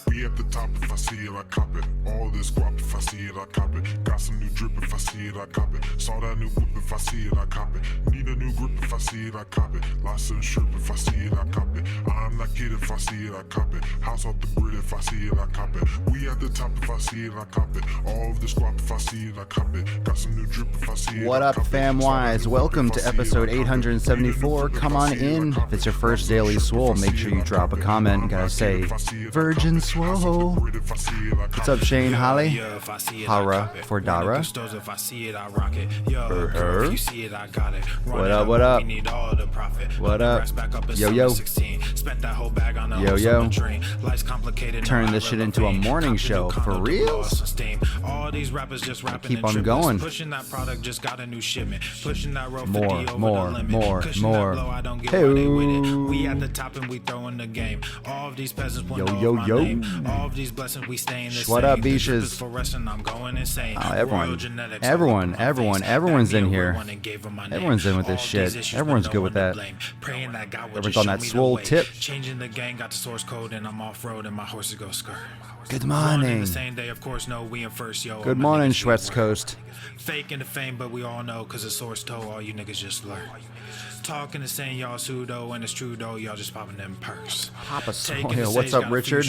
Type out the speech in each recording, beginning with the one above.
We at the top, if I see it, I cop it. All this guap, if I see it, I cop it. Got some new drip, if I see it, I cop it. Saw that new whip, if I see it, I cop it. Need a new grip, if I see it, I cop it. Lots of shrimp, if I see it, I cop it. I'm not kidding, if I see it, I cop it. House off the grid, if I see it, I cop it. We at the top, if I see it, I cop it. All of this guap, if I see it, I cop it. Got some new drip, if I see it, What up, fam wise? Welcome to episode 874. Come on in. If it's your first daily Swole, make sure you drop a comment. Gotta say, Virgin Swole. What's up, Shane Holly? Hara for Dara. What up, what up? What up? Yo, yo. Yo, yo. Turn this shit into a morning show. For real? Keep on going. More. Hey. Yo. All of these blessings we stay in the what up, beaches? Everyone's in here. Everyone's in with this shit. Everyone's good with that. Everyone's on that Swole tip. Changing the gang, got the source code, and I'm off road, and my horses go skirt. Good morning. The same day, of course, no, we in first, yo. Good morning, Schwetz Coast. Fake the fame, but we all know, cause the source told all you niggas just learn. Talking and saying y'all pseudo, and it's true though, y'all just popping them perks. Papa Soil. What's up, Richard?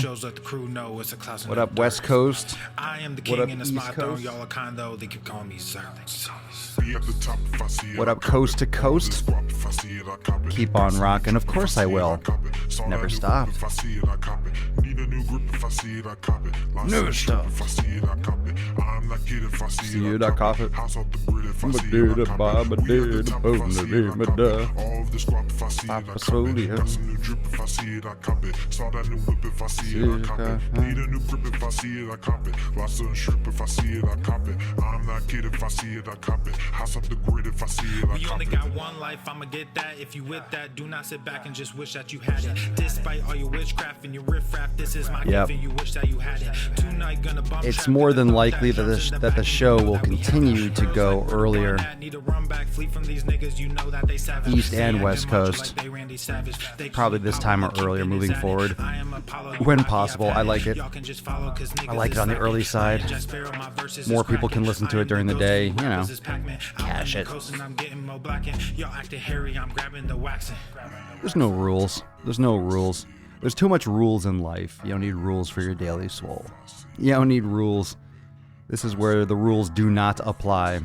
What up, West Coast? I am the king in the spot though, y'all are kind though, they keep calling me sir. What up, coast to coast? Keep on rocking. Of course I will. Never stop. Never stop. See it, I cop it. Papa Solia. Need a new grip if I see it, I cop it. Lots of shrimp if I see it, I cop it. I'm not kidding if I see it, I cop it. House up the grid if I see it, I cop it. We only got one life, I'ma get that. If you with that, do not sit back and just wish that you had it. Despite all your witchcraft and your riffraff, this is my gift and you wish that you had it. Tonight gonna bump. It's more than likely that the show will continue to go earlier. East and West Coast. Probably this time or earlier moving forward. When possible, I like it. I like it on the early side. More people can listen to it during the day, you know. Cash it. There's no rules. There's too much rules in life. You don't need rules for your daily Swole. You don't need rules. This is where the rules do not apply.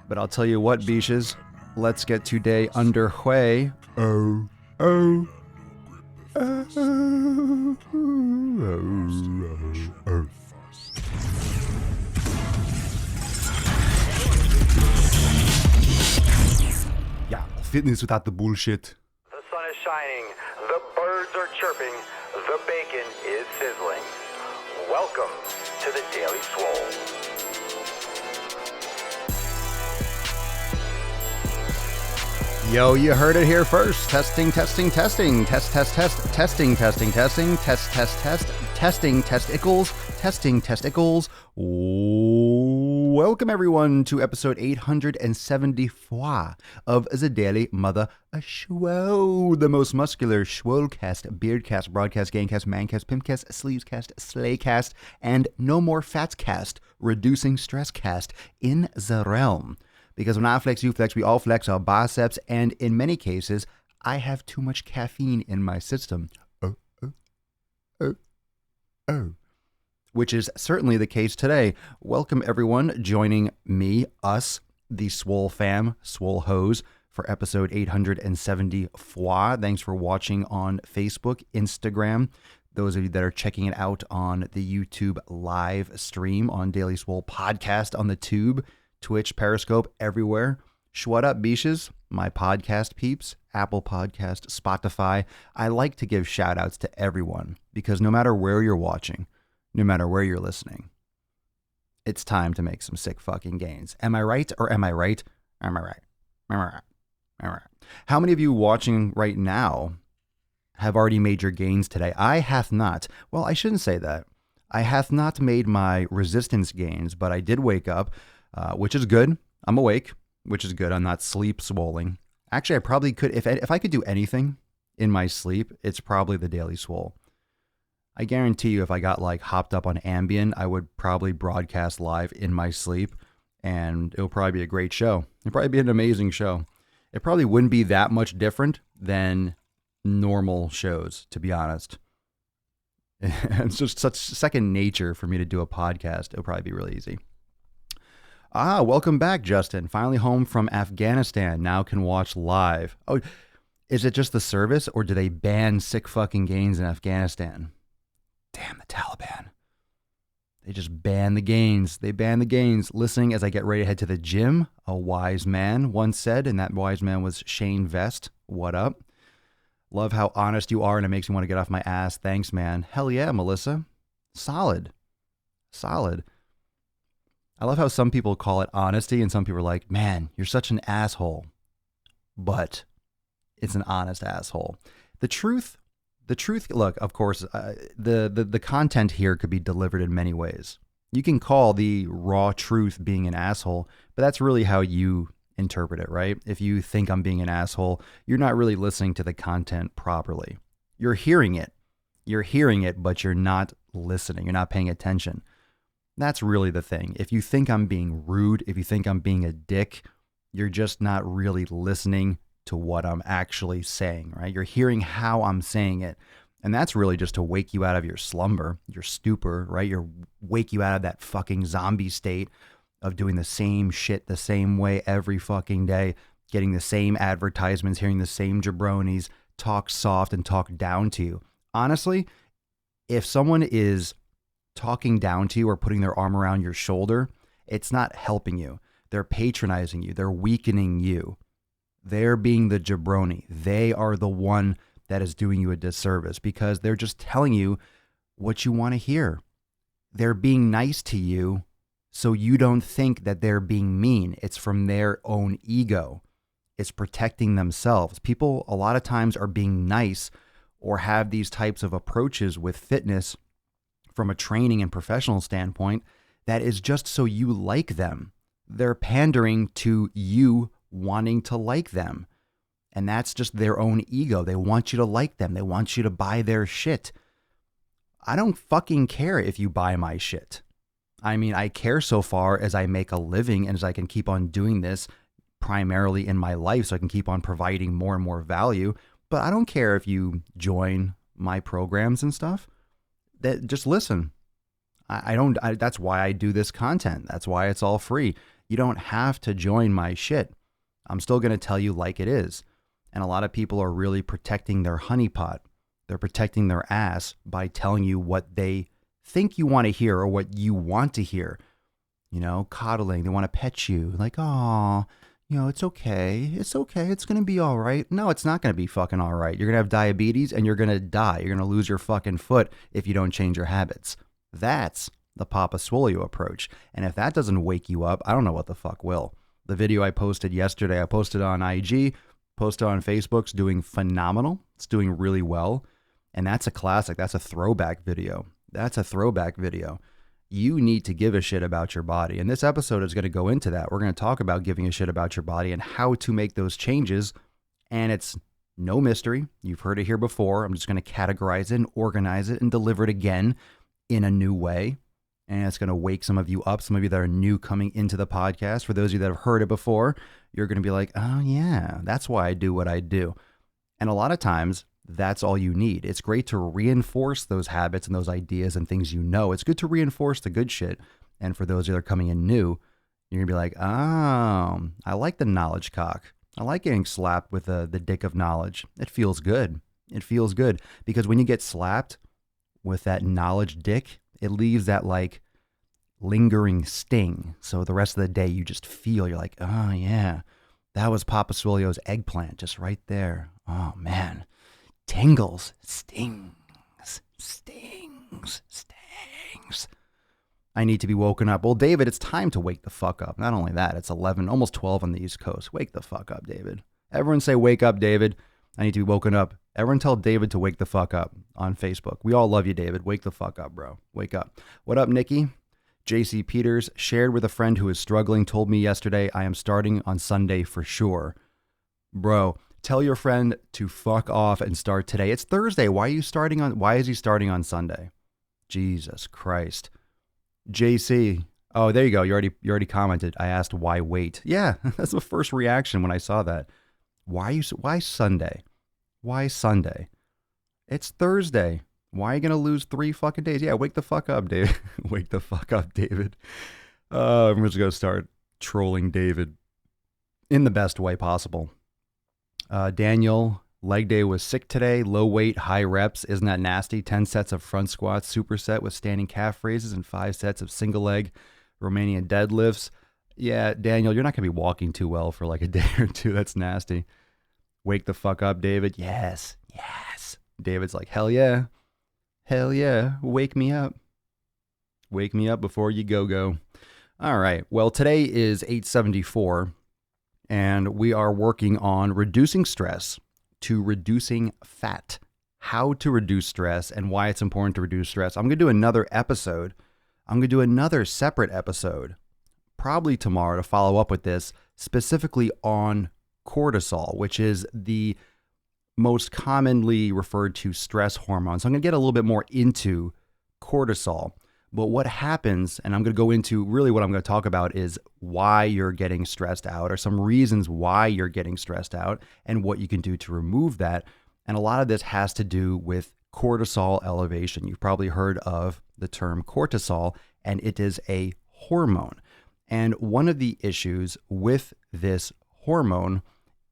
But I'll tell you what, beaches. Let's get today underway. Oh. Yeah, fitness without the bullshit. The sun is shining, the birds are chirping, the bacon is sizzling. Welcome to the Daily Swole. Yo, you heard it here first. Testing. Testing testicles. Welcome, everyone, to episode 874 of the Daily Mother Show, the most muscular Swolecast, Beardcast, Broadcast, Gangcast, Mancast, Pimpcast, Sleevescast, Slaycast, and No More Fatscast, Reducing Stresscast in the realm. Because when I flex, you flex, we all flex our biceps, and in many cases, I have too much caffeine in my system. Which is certainly the case today. Welcome, everyone, joining me, us, the Swole fam, Swole Hose, for episode 874. Thanks for watching on Facebook, Instagram. Those of you that are checking it out on the YouTube live stream, on Daily Swole podcast, on the tube, Twitch, Periscope, everywhere. What up, beaches? My podcast peeps, Apple Podcast, Spotify. I like to give shout outs to everyone because no matter where you're watching, no matter where you're listening. It's time to make some sick fucking gains. Am I right or am I right? Am I right? Am I right? Am I right? How many of you watching right now have already made your gains today? I hath not. Well, I shouldn't say that. I hath not made my resistance gains, but I did wake up, which is good. I'm awake, which is good. I'm not sleep swolling. Actually, I probably could, if I could do anything in my sleep, it's probably the Daily Swole. I guarantee you if I got like hopped up on Ambien, I would probably broadcast live in my sleep, and it'll probably be a great show. It'll probably be an amazing show. It probably wouldn't be that much different than normal shows, to be honest. It's just such second nature for me to do a podcast. It'll probably be really easy. Welcome back, Justin. Finally home from Afghanistan. Now can watch live. Oh, is it just the service, or do they ban sick fucking gains in Afghanistan? Damn the Taliban. They just ban the gains. They ban the gains. Listening as I get ready to head to the gym, a wise man once said, and that wise man was Shane Vest. What up? Love how honest you are, and it makes me want to get off my ass. Thanks, man. Hell yeah, Melissa. Solid. Solid. I love how some people call it honesty, and some people are like, man, you're such an asshole. But it's an honest asshole. The truth, look, of course, the content here could be delivered in many ways. You can call the raw truth being an asshole, but that's really how you interpret it, right? If you think I'm being an asshole, you're not really listening to the content properly. You're hearing it, but you're not listening. You're not paying attention. That's really the thing. If you think I'm being rude, if you think I'm being a dick, you're just not really listening to what I'm actually saying, right? You're hearing how I'm saying it. And that's really just to wake you out of your slumber, your stupor, right? Wake you out of that fucking zombie state of doing the same shit the same way every fucking day, getting the same advertisements, hearing the same jabronis talk soft and talk down to you. Honestly, if someone is talking down to you or putting their arm around your shoulder, it's not helping you. They're patronizing you. They're weakening you. They're being the jabroni. They are the one that is doing you a disservice because they're just telling you what you want to hear. They're being nice to you so you don't think that they're being mean. It's from their own ego. It's protecting themselves. People a lot of times are being nice or have these types of approaches with fitness from a training and professional standpoint that is just so you like them. They're pandering to you wanting to like them. And that's just their own ego. They want you to like them. They want you to buy their shit. I don't fucking care if you buy my shit. I mean, I care so far as I make a living and as I can keep on doing this primarily in my life so I can keep on providing more and more value. But I don't care if you join my programs and stuff. That just listen. That's why I do this content. That's why it's all free. You don't have to join my shit. I'm still going to tell you like it is. And a lot of people are really protecting their honeypot. They're protecting their ass by telling you what they think you want to hear or what you want to hear. You know, coddling. They want to pet you. Like, oh, you know, it's okay. It's okay. It's going to be all right. No, it's not going to be fucking all right. You're going to have diabetes and you're going to die. You're going to lose your fucking foot if you don't change your habits. That's the Papa Swole approach. And if that doesn't wake you up, I don't know what the fuck will. The video I posted yesterday, I posted on IG, posted on Facebook's doing phenomenal. It's doing really well. And that's a classic. That's a throwback video. That's a throwback video. You need to give a shit about your body. And this episode is going to go into that. We're going to talk about giving a shit about your body and how to make those changes. And it's no mystery. You've heard it here before. I'm just going to categorize it and organize it and deliver it again in a new way. And it's going to wake some of you up, some of you that are new coming into the podcast. For those of you that have heard it before, you're going to be like, oh yeah, that's why I do what I do. And a lot of times, that's all you need. It's great to reinforce those habits and those ideas and things you know. It's good to reinforce the good shit. And for those of you that are coming in new, you're going to be like, oh, I like the knowledge cock. I like getting slapped with the dick of knowledge. It feels good. It feels good. Because when you get slapped with that knowledge dick, it leaves that like lingering sting. So the rest of the day you just feel, you're like, oh yeah, that was Papa Swole's eggplant just right there. Oh man, tingles, stings, stings, stings. things. I need to be woken up. Well, David, it's time to wake the fuck up. Not only that, it's 11, almost 12 on the East Coast. Wake the fuck up, David. Everyone say, wake up, David. I need to be woken up. Everyone tell David to wake the fuck up on Facebook. We all love you, David. Wake the fuck up, bro. Wake up. What up, Nikki? JC Peters, shared with a friend who is struggling, told me yesterday I am starting on Sunday for sure. Bro, tell your friend to fuck off and start today. It's Thursday. Why is he starting on Sunday? Jesus Christ. JC. Oh, there you go. You already commented. I asked why wait. Yeah, that's the first reaction when I saw that. Why Sunday? Why Sunday? It's Thursday. Why are you going to lose 3 fucking days? Yeah, wake the fuck up, David. Wake the fuck up, David. I'm just going to start trolling David in the best way possible. Daniel, leg day was sick today. Low weight, high reps. Isn't that nasty? 10 sets of front squats, superset with standing calf raises, and 5 sets of single leg Romanian deadlifts. Yeah, Daniel, you're not going to be walking too well for like a day or two. That's nasty. Wake the fuck up, David. Yes. David's like, hell yeah. Hell yeah, wake me up. Wake me up before you go. All right, well, today is 8/74, and we are working on reducing stress to reducing fat. How to reduce stress and why it's important to reduce stress. I'm going to do another episode. I'm going to do another separate episode, probably tomorrow, to follow up with this, specifically on cortisol, which is the most commonly referred to stress hormone. So I'm going to get a little bit more into cortisol. But what happens, and I'm going to go into really what I'm going to talk about is why you're getting stressed out, or some reasons why you're getting stressed out, and what you can do to remove that. And a lot of this has to do with cortisol elevation. You've probably heard of the term cortisol, and it is a hormone. And one of the issues with this hormone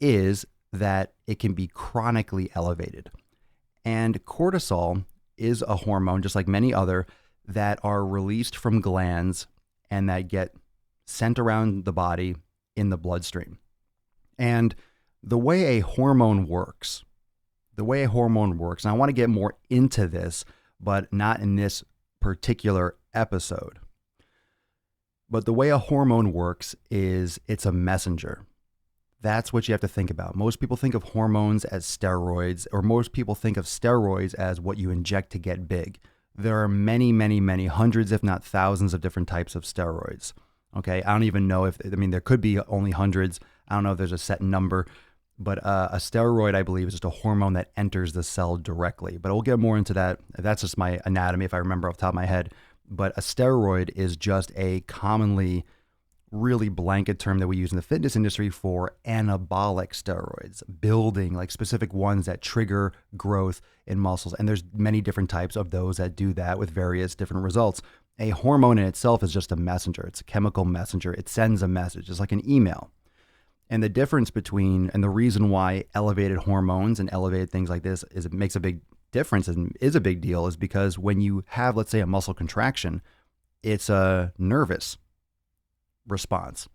is that it can be chronically elevated. And cortisol is a hormone, just like many other, that are released from glands and that get sent around the body in the bloodstream. And the way a hormone works, and I want to get more into this, but not in this particular episode. But the way a hormone works is it's a messenger. That's what you have to think about. Most people think of hormones as steroids, or most people think of steroids as what you inject to get big. There are many, hundreds, if not thousands of different types of steroids. Okay, I don't even know there could be only hundreds. I don't know if there's a set number, but a steroid, I believe, is just a hormone that enters the cell directly. But we'll get more into that. That's just my anatomy, if I remember off the top of my head. But a steroid is just a commonly really blanket term that we use in the fitness industry for anabolic steroids, building, like specific ones that trigger growth in muscles. And there's many different types of those that do that with various different results. A hormone in itself is just a messenger. It's a chemical messenger. It sends a message. It's like an email. And the difference between, and the reason why elevated hormones and elevated things like this is it makes a big difference and is a big deal is because when you have, let's say, a muscle contraction, it's a nervous response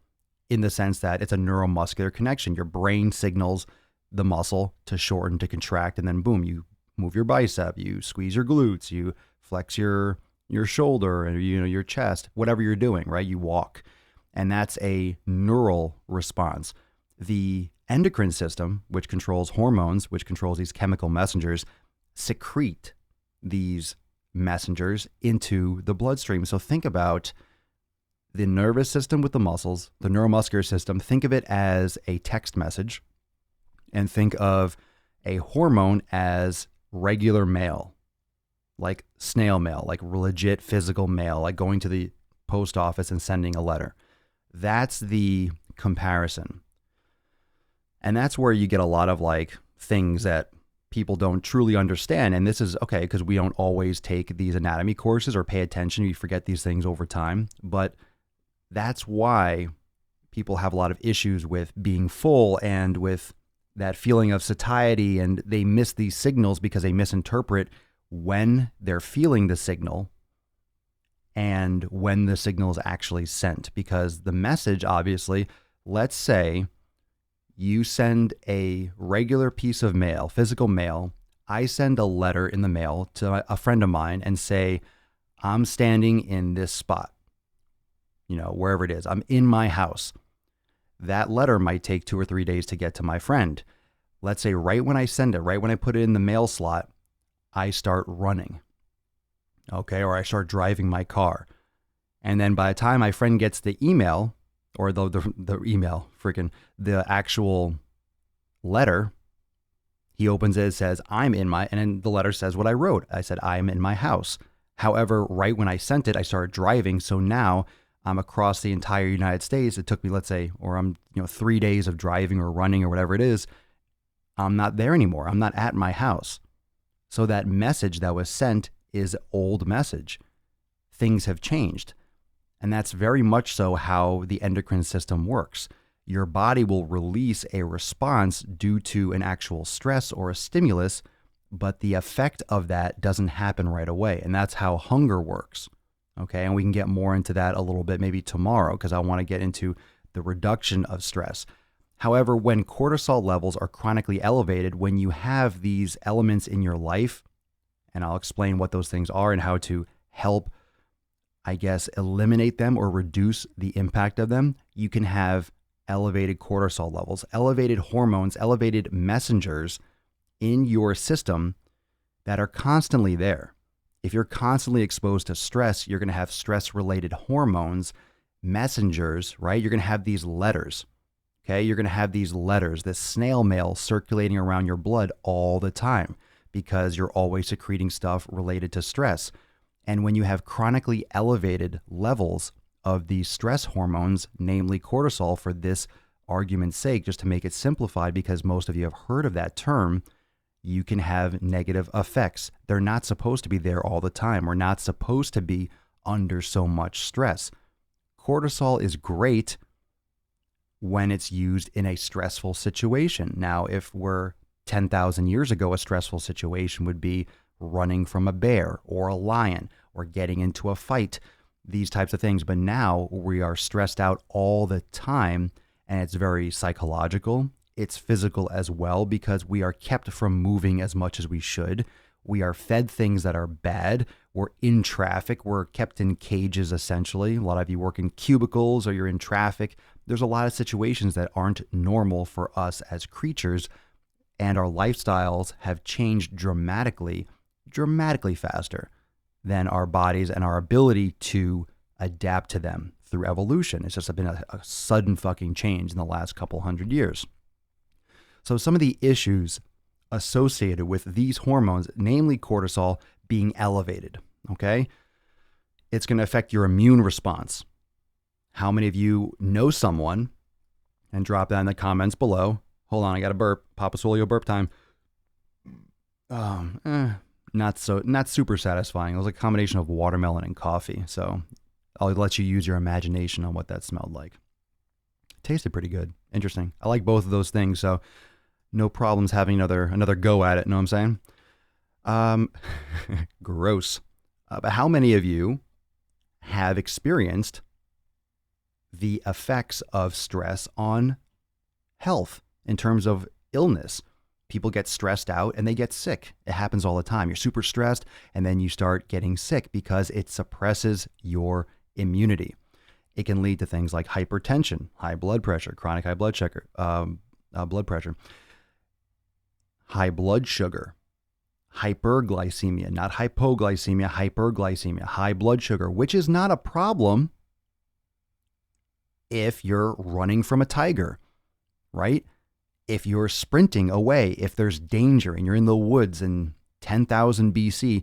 in the sense that it's a neuromuscular connection. Your brain signals the muscle to shorten, to contract, and then boom, you move your bicep, you squeeze your glutes, you flex your shoulder, and your chest, whatever you're doing, right? You walk. And that's a neural response. The endocrine system, which controls hormones, which controls these chemical messengers, secrete these messengers into the bloodstream. So think about the nervous system with the muscles, the neuromuscular system. Think of it as a text message, and think of a hormone as regular mail, like snail mail, like legit physical mail, like going to the post office and sending a letter. That's the comparison. And that's where you get a lot of like things that people don't truly understand. And this is okay, because we don't always take these anatomy courses or pay attention. You forget these things over time. But that's why people have a lot of issues with being full and with that feeling of satiety. And they miss these signals because they misinterpret when they're feeling the signal and when the signal is actually sent. Because the message, obviously, let's say you send a regular piece of mail, physical mail. I send a letter in the mail to a friend of mine and say, I'm standing in this spot, wherever it is. I'm in my house. That letter might take 2 or 3 days to get to my friend. Let's say right when I send it, right when I put it in the mail slot, I start running. Okay, or I start driving my car. And then by the time my friend gets the email, or the email, the actual letter, he opens it, says, and then the letter says what I wrote. I said, I'm in my house. However, right when I sent it, I started driving. So now I'm across the entire United States. It took me, let's say, or I'm, 3 days of driving or running or whatever it is. I'm not there anymore. I'm not at my house. So that message that was sent is old message. Things have changed. And that's very much so how the endocrine system works. Your body will release a response due to an actual stress or a stimulus, but the effect of that doesn't happen right away. And that's how hunger works. Okay. And we can get more into that a little bit maybe tomorrow, because I want to get into the reduction of stress. However, when cortisol levels are chronically elevated, when you have these elements in your life, and I'll explain what those things are and how to help, eliminate them or reduce the impact of them, you can have elevated cortisol levels, elevated hormones, elevated messengers in your system that are constantly there. If you're constantly exposed to stress, you're going to have stress-related hormones, messengers, right? You're going to have these letters. Okay, you're going to have these letters, this snail mail circulating around your blood all the time because you're always secreting stuff related to stress. And when you have chronically elevated levels of these stress hormones, namely cortisol, for this argument's sake, just to make it simplified, because most of you have heard of that term, you can have negative effects. They're not supposed to be there all the time. We're not supposed to be under so much stress. Cortisol is great when it's used in a stressful situation. Now, if we're 10,000 years ago, a stressful situation would be running from a bear or a lion or getting into a fight, these types of things. But now we are stressed out all the time, and it's very psychological. It's physical as well, because we are kept from moving as much as we should. We are fed things that are bad. We're in traffic. We're kept in cages, essentially. A lot of you work in cubicles or you're in traffic. There's a lot of situations that aren't normal for us as creatures, and our lifestyles have changed dramatically faster than our bodies and our ability to adapt to them through evolution. It's just been a sudden fucking change in the last couple hundred years. So some of the issues associated with these hormones, namely cortisol, being elevated, okay? It's going to affect your immune response. How many of you know someone, and drop that in the comments below. Hold on, I got a burp. Papa Swole burp time. Not super satisfying. It was a combination of watermelon and coffee. So I'll let you use your imagination on what that smelled like. It tasted pretty good. Interesting. I like both of those things, so no problems having another go at it. Know what I'm saying? Gross. But how many of you have experienced the effects of stress on health in terms of illness? People get stressed out and they get sick. It happens all the time. You're super stressed and then you start getting sick because it suppresses your immunity. It can lead to things like hypertension, high blood pressure, chronic high blood sugar, high blood sugar, hyperglycemia, not hypoglycemia, hyperglycemia, high blood sugar, which is not a problem if you're running from a tiger, right? If you're sprinting away, if there's danger and you're in the woods in 10,000 BC,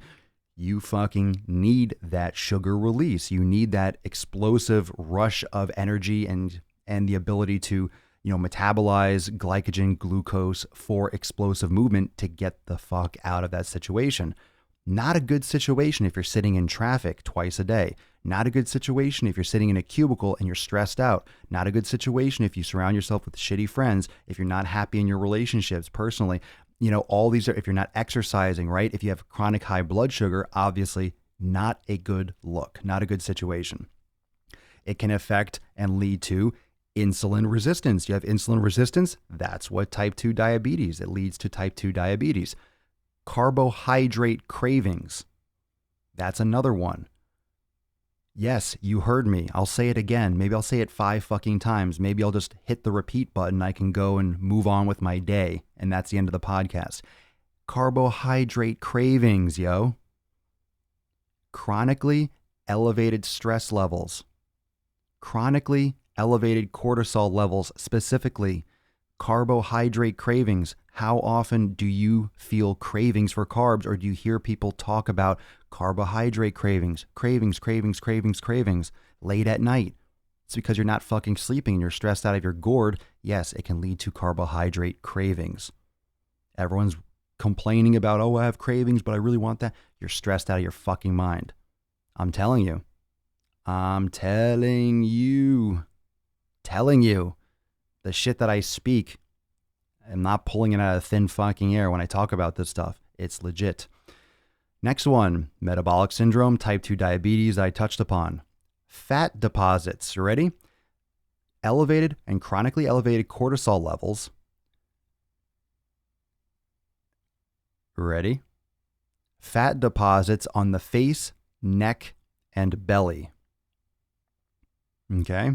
you fucking need that sugar release. You need that explosive rush of energy and the ability to, metabolize glycogen, glucose for explosive movement to get the fuck out of that situation. Not a good situation if you're sitting in traffic twice a day. Not a good situation if you're sitting in a cubicle and you're stressed out. Not a good situation if you surround yourself with shitty friends, if you're not happy in your relationships personally. All these are, if you're not exercising, right? If you have chronic high blood sugar, obviously not a good look, not a good situation. It can affect and lead to insulin resistance. You have insulin resistance, that's what type 2 diabetes, it leads to type 2 diabetes. Carbohydrate cravings, that's another one. Yes, you heard me. I'll say it again. Maybe I'll say it 5 fucking times. Maybe I'll just hit the repeat button. I can go and move on with my day. And that's the end of the podcast. Carbohydrate cravings, yo. Chronically elevated stress levels. Chronically elevated cortisol levels, specifically carbohydrate cravings. How often do you feel cravings for carbs, or do you hear people talk about carbohydrate cravings late at night? It's because you're not fucking sleeping and you're stressed out of your gourd. Yes, it can lead to carbohydrate cravings. Everyone's complaining about, oh, I have cravings, but I really want that. You're stressed out of your fucking mind. I'm telling you. The shit that I speak, I'm not pulling it out of thin fucking air when I talk about this stuff. It's legit. Next one, metabolic syndrome, type 2 diabetes, I touched upon. Fat deposits, you ready? Elevated and chronically elevated cortisol levels. Ready? Fat deposits on the face, neck, and belly. Okay?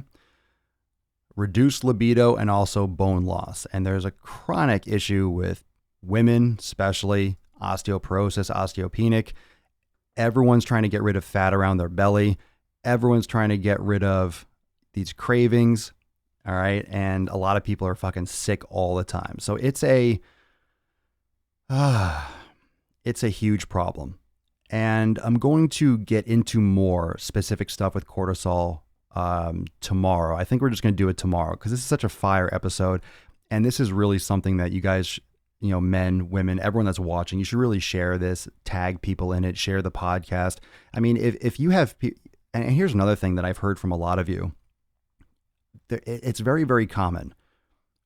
Reduced libido and also bone loss. And there's a chronic issue with women, especially osteoporosis, osteopenic. Everyone's trying to get rid of fat around their belly. Everyone's trying to get rid of these cravings. All right. And a lot of people are fucking sick all the time. So it's a huge problem. And I'm going to get into more specific stuff with cortisol tomorrow. I think we're just going to do it tomorrow because this is such a fire episode. And this is really something that you guys, you know, men, women, everyone that's watching, you should really share this, tag people in it, share the podcast. I mean, if you have, and here's another thing that I've heard from a lot of you, it's very, very common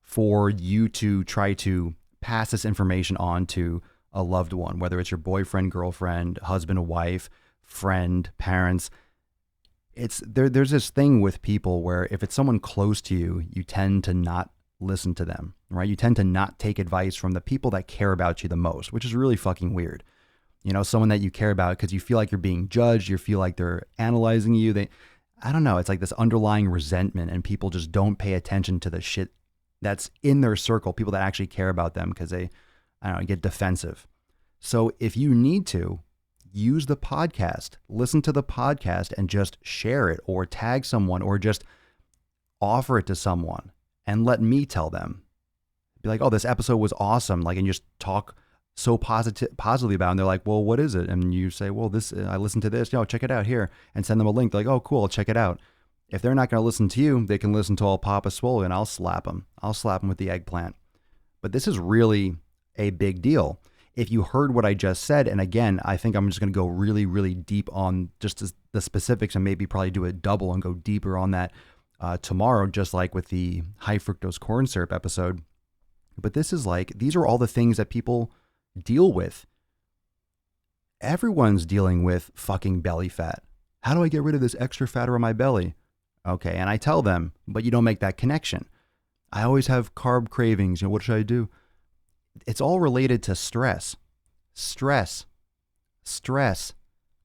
for you to try to pass this information on to a loved one, whether it's your boyfriend, girlfriend, husband, wife, friend, parents. There's this thing with people where if it's someone close to you, you tend to not listen to them, right? You tend to not take advice from the people that care about you the most, which is really fucking weird. You know, someone that you care about because you feel like you're being judged, you feel like they're analyzing you. I don't know, it's like this underlying resentment, and people just don't pay attention to the shit that's in their circle, people that actually care about them, because they, I don't know, get defensive. So if you need to, use the podcast, listen to the podcast and just share it or tag someone or just offer it to someone and let me tell them. Be like, oh, this episode was awesome. Like, and just talk so positively about it. And they're like, well, what is it? And you say, well, this, I listened to this, check it out here, and send them a link. They're like, oh, cool, I'll check it out. If they're not going to listen to you, they can listen to all Papa Swole, and I'll slap them. I'll slap them with the eggplant. But this is really a big deal. If you heard what I just said, and again, I think I'm just going to go really, really deep on just the specifics and maybe probably do a double and go deeper on that tomorrow, just like with the high fructose corn syrup episode. But this is like, these are all the things that people deal with. Everyone's dealing with fucking belly fat. How do I get rid of this extra fat around my belly? Okay, and I tell them, but you don't make that connection. I always have carb cravings. What should I do? It's all related to stress,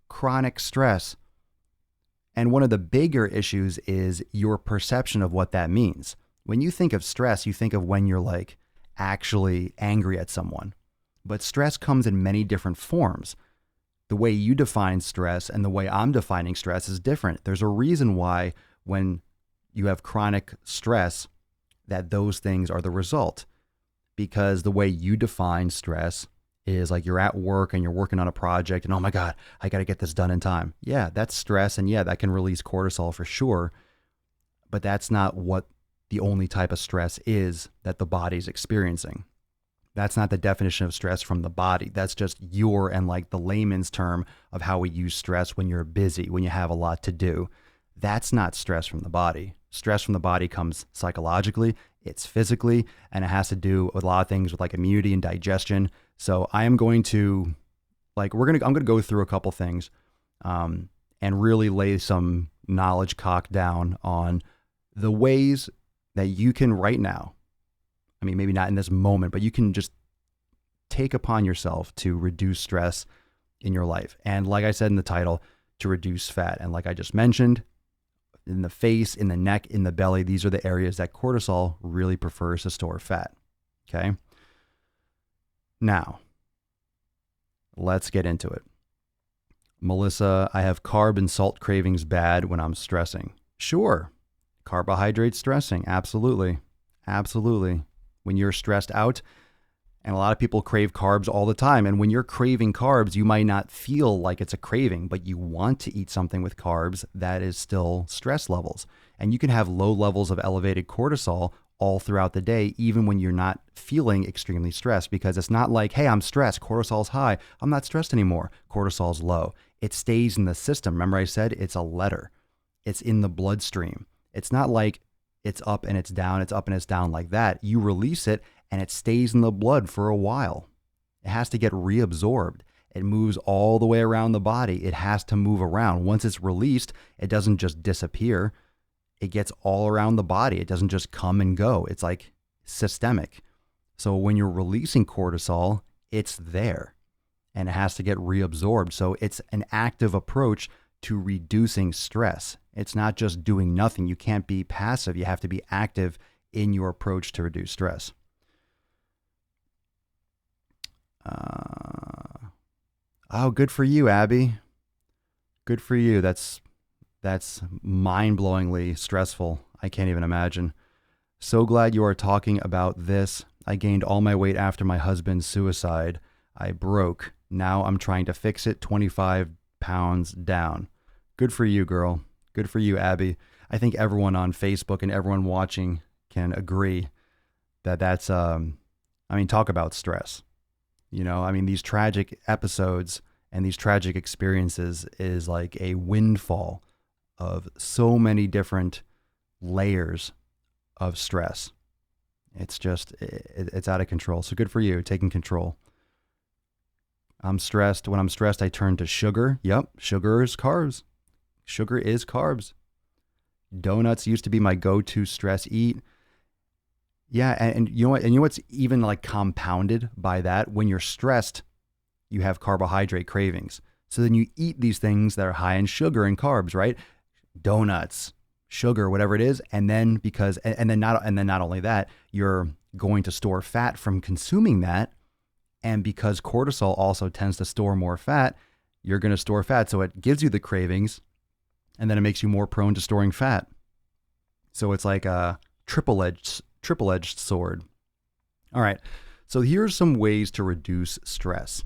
chronic stress. And one of the bigger issues is your perception of what that means. When you think of stress, you think of when you're like actually angry at someone. But stress comes in many different forms. The way you define stress and the way I'm defining stress is different. There's a reason why when you have chronic stress, that those things are the result. Because the way you define stress is like you're at work and you're working on a project and, oh my God, I got to get this done in time. Yeah, that's stress. And yeah, that can release cortisol for sure. But that's not what the only type of stress is that the body's experiencing. That's not the definition of stress from the body. That's just your and like the layman's term of how we use stress when you're busy, when you have a lot to do. That's not stress from the body. Stress from the body comes psychologically, it's physically, and it has to do with a lot of things with like immunity and digestion. So I am going to I'm going to go through a couple things and really lay some knowledge cock down on the ways that you can right now, I mean, maybe not in this moment, but you can just take upon yourself to reduce stress in your life. And like I said in the title, to reduce fat. And like I just mentioned, in the face, in the neck, in the belly, these are the areas that cortisol really prefers to store fat. Okay. Now, let's get into it. Melissa, I have carb and salt cravings bad when I'm stressing. Sure. Carbohydrate stressing. Absolutely. Absolutely. When you're stressed out, and a lot of people crave carbs all the time. And when you're craving carbs, you might not feel like it's a craving, but you want to eat something with carbs that is still stress levels. And you can have low levels of elevated cortisol all throughout the day, even when you're not feeling extremely stressed, because it's not like, hey, I'm stressed, cortisol's high, I'm not stressed anymore, cortisol's low. It stays in the system. Remember I said it's a letter. It's in the bloodstream. It's not like it's up and it's down, it's up and it's down like that. You release it and it stays in the blood for a while. It has to get reabsorbed. It moves all the way around the body. It has to move around. Once it's released, it doesn't just disappear. It gets all around the body. It doesn't just come and go. It's like systemic. So when you're releasing cortisol, it's there and it has to get reabsorbed. So it's an active approach to reducing stress. It's not just doing nothing. You can't be passive. You have to be active in your approach to reduce stress. Oh, good for you, Abby. Good for you. That's mind-blowingly stressful. I can't even imagine. So glad you are talking about this. I gained all my weight after my husband's suicide. I broke. Now I'm trying to fix it, 25 pounds down. Good for you, girl. Good for you, Abby. I think everyone on Facebook and everyone watching can agree that that's, talk about stress. These tragic episodes and these tragic experiences is like a windfall of so many different layers of stress. It's out of control. So good for you, taking control. I'm stressed. When I'm stressed, I turn to sugar. Yep, sugar is carbs. Sugar is carbs. Donuts used to be my go-to stress eat. Yeah, and you know what? And you know what's even like compounded by that? When you're stressed, you have carbohydrate cravings. So then you eat these things that are high in sugar and carbs, right? Donuts, sugar, whatever it is, and then not only that, you're going to store fat from consuming that, and because cortisol also tends to store more fat, you're going to store fat. So it gives you the cravings, and then it makes you more prone to storing fat. So it's like a triple-edged sword. All right. So here's some ways to reduce stress.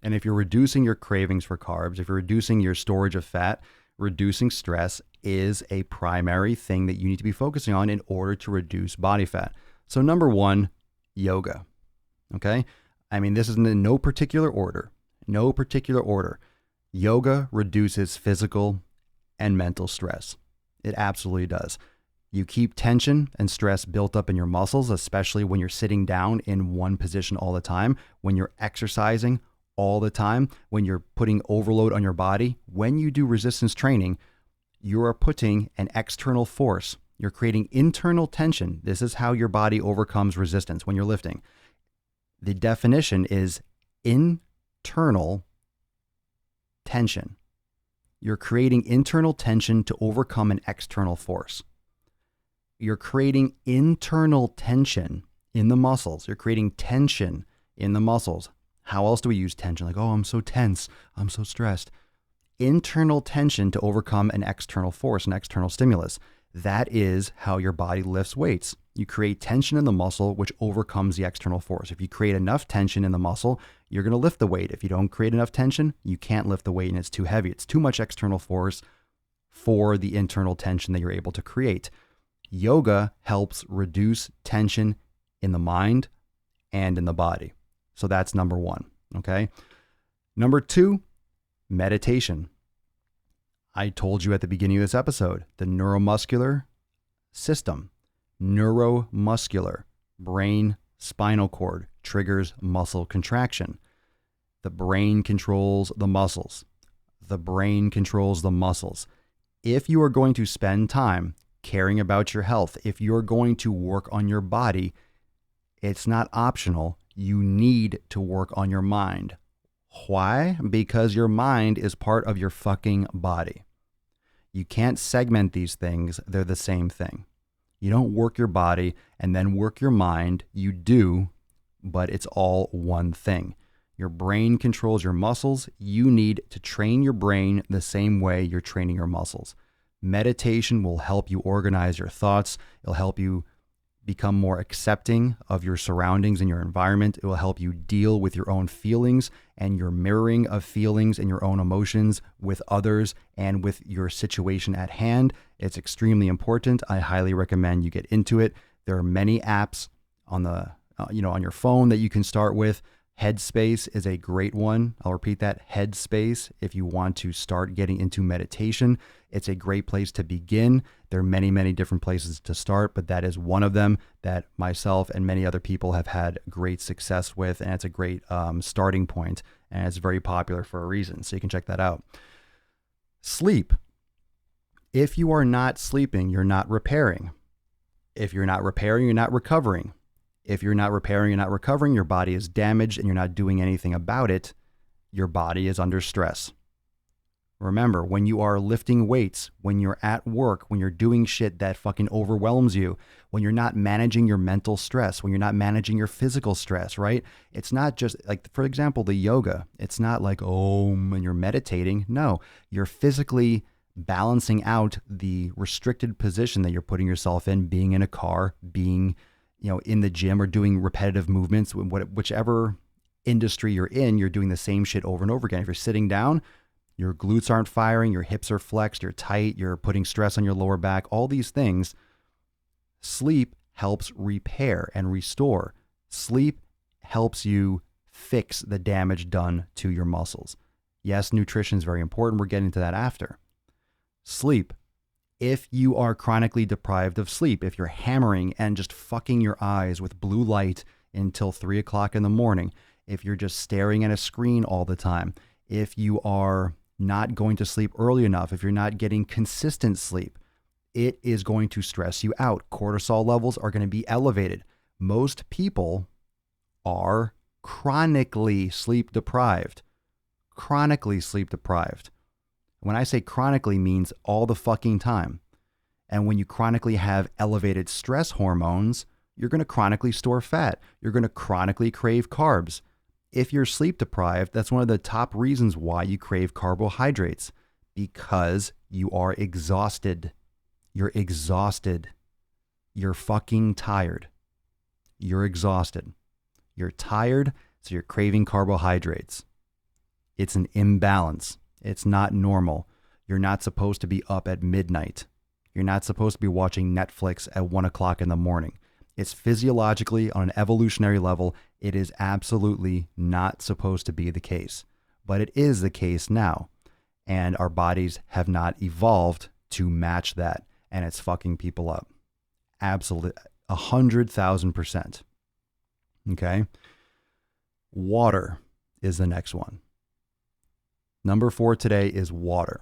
And if you're reducing your cravings for carbs, if you're reducing your storage of fat, reducing stress is a primary thing that you need to be focusing on in order to reduce body fat. So number one, yoga. Okay. This is in no particular order. Yoga reduces physical and mental stress. It absolutely does. You keep tension and stress built up in your muscles, especially when you're sitting down in one position all the time, when you're exercising all the time, when you're putting overload on your body. When you do resistance training, you are putting an external force. You're creating internal tension. This is how your body overcomes resistance when you're lifting. The definition is internal tension. You're creating internal tension to overcome an external force. You're creating internal tension in the muscles. You're creating tension in the muscles. How else do we use tension? Like, oh, I'm so tense. I'm so stressed. Internal tension to overcome an external force, an external stimulus. That is how your body lifts weights. You create tension in the muscle, which overcomes the external force. If you create enough tension in the muscle, you're going to lift the weight. If you don't create enough tension, you can't lift the weight and it's too heavy. It's too much external force for the internal tension that you're able to create. Yoga helps reduce tension in the mind and in the body. So that's number one, okay? Number two, meditation. I told you at the beginning of this episode, the neuromuscular system, neuromuscular, brain, spinal cord, triggers muscle contraction. The brain controls the muscles. The brain controls the muscles. If you are going to spend time caring about your health, if you're going to work on your body, it's not optional. You need to work on your mind Why? Because your mind is part of your fucking body. You can't segment these things. They're the same thing. You don't work your body and then work your mind. You do, but it's all one thing. Your brain controls your muscles. You need to train your brain the same way you're training your muscles. Meditation will help you organize your thoughts. It'll help you become more accepting of your surroundings and your environment. It will help you deal with your own feelings and your mirroring of feelings and your own emotions with others and with your situation at hand. It's extremely important. I highly recommend you get into it. There are many apps on the on your phone that you can start with. Headspace is a great one. I'll repeat that, Headspace. If you want to start getting into meditation, it's a great place to begin. There are many, many different places to start, but that is one of them that myself and many other people have had great success with, and it's a great starting point, and it's very popular for a reason, so you can check that out. Sleep. If you are not sleeping, you're not repairing. If you're not repairing, you're not recovering. If you're not repairing, you're not recovering, your body is damaged and you're not doing anything about it, your body is under stress. Remember, when you are lifting weights, when you're at work, when you're doing shit that fucking overwhelms you, when you're not managing your mental stress, when you're not managing your physical stress, right? It's not just like, for example, the yoga. It's not like, oh, and you're meditating. No, you're physically balancing out the restricted position that you're putting yourself in, being in a car, being in the gym or doing repetitive movements, whichever industry you're in, you're doing the same shit over and over again. If you're sitting down, your glutes aren't firing, your hips are flexed, you're tight, you're putting stress on your lower back, all these things. Sleep helps repair and restore. Sleep helps you fix the damage done to your muscles. Yes, nutrition is very important. We're getting to that after. Sleep. If you are chronically deprived of sleep, if you're hammering and just fucking your eyes with blue light until 3 o'clock in the morning, if you're just staring at a screen all the time, if you are not going to sleep early enough, if you're not getting consistent sleep, it is going to stress you out. Cortisol levels are going to be elevated. Most people are chronically sleep deprived. Chronically sleep deprived. When I say chronically, means all the fucking time. And when you chronically have elevated stress hormones, you're going to chronically store fat. You're going to chronically crave carbs. If you're sleep deprived, that's one of the top reasons why you crave carbohydrates, because you are exhausted. You're exhausted. You're fucking tired. You're exhausted. You're tired, so you're craving carbohydrates. It's an imbalance. It's not normal. You're not supposed to be up at midnight. You're not supposed to be watching Netflix at 1 o'clock in the morning. It's physiologically, on an evolutionary level, it is absolutely not supposed to be the case. But it is the case now. And our bodies have not evolved to match that. And it's fucking people up. Absolutely. 100,000%. Okay? Water is the next one. Number 4 today is water.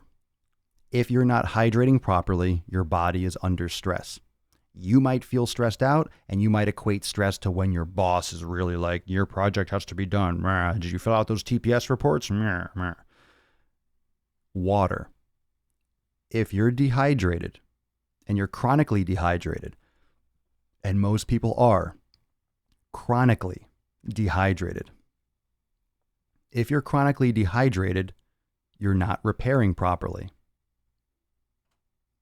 If you're not hydrating properly, your body is under stress. You might feel stressed out, and you might equate stress to when your boss is really like, your project has to be done. Did you fill out those TPS reports? Water. If you're dehydrated, and you're chronically dehydrated, and most people are chronically dehydrated. If you're chronically dehydrated, you're not repairing properly.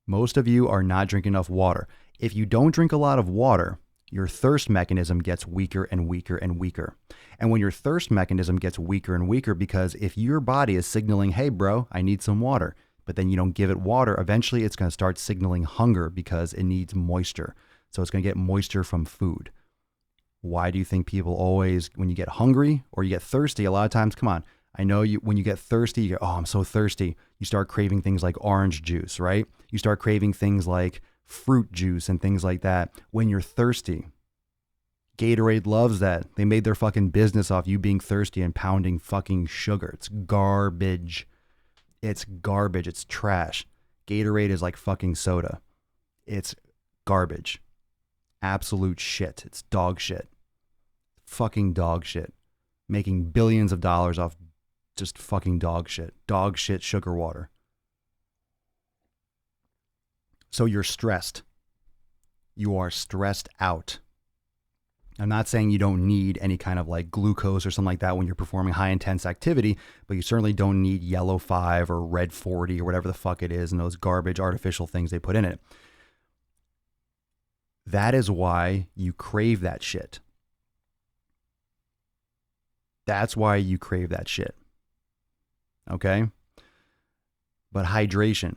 Most of you are not drinking enough water. If you don't drink a lot of water, your thirst mechanism gets weaker and weaker and weaker. And when your thirst mechanism gets weaker and weaker, because if your body is signaling, hey bro, I need some water, but then you don't give it water, eventually it's going to start signaling hunger because it needs moisture. So it's going to get moisture from food. Why do you think people always, when you get hungry or you get thirsty, a lot of times, come on, I know you, when you get thirsty, you go, oh, I'm so thirsty. You start craving things like orange juice, right? You start craving things like fruit juice and things like that when you're thirsty. Gatorade loves that. They made their fucking business off you being thirsty and pounding fucking sugar. It's garbage. It's garbage. It's trash. Gatorade is like fucking soda. It's garbage. Absolute shit. It's dog shit. Fucking dog shit. Making billions of dollars off just fucking dog shit sugar water. So you're stressed. You are stressed out. I'm not saying you don't need any kind of like glucose or something like that when you're performing high intense activity, but you certainly don't need yellow 5 or red 40 or whatever the fuck it is and those garbage artificial things they put in it. That is why you crave that shit. That's why you crave that shit. Okay? But hydration.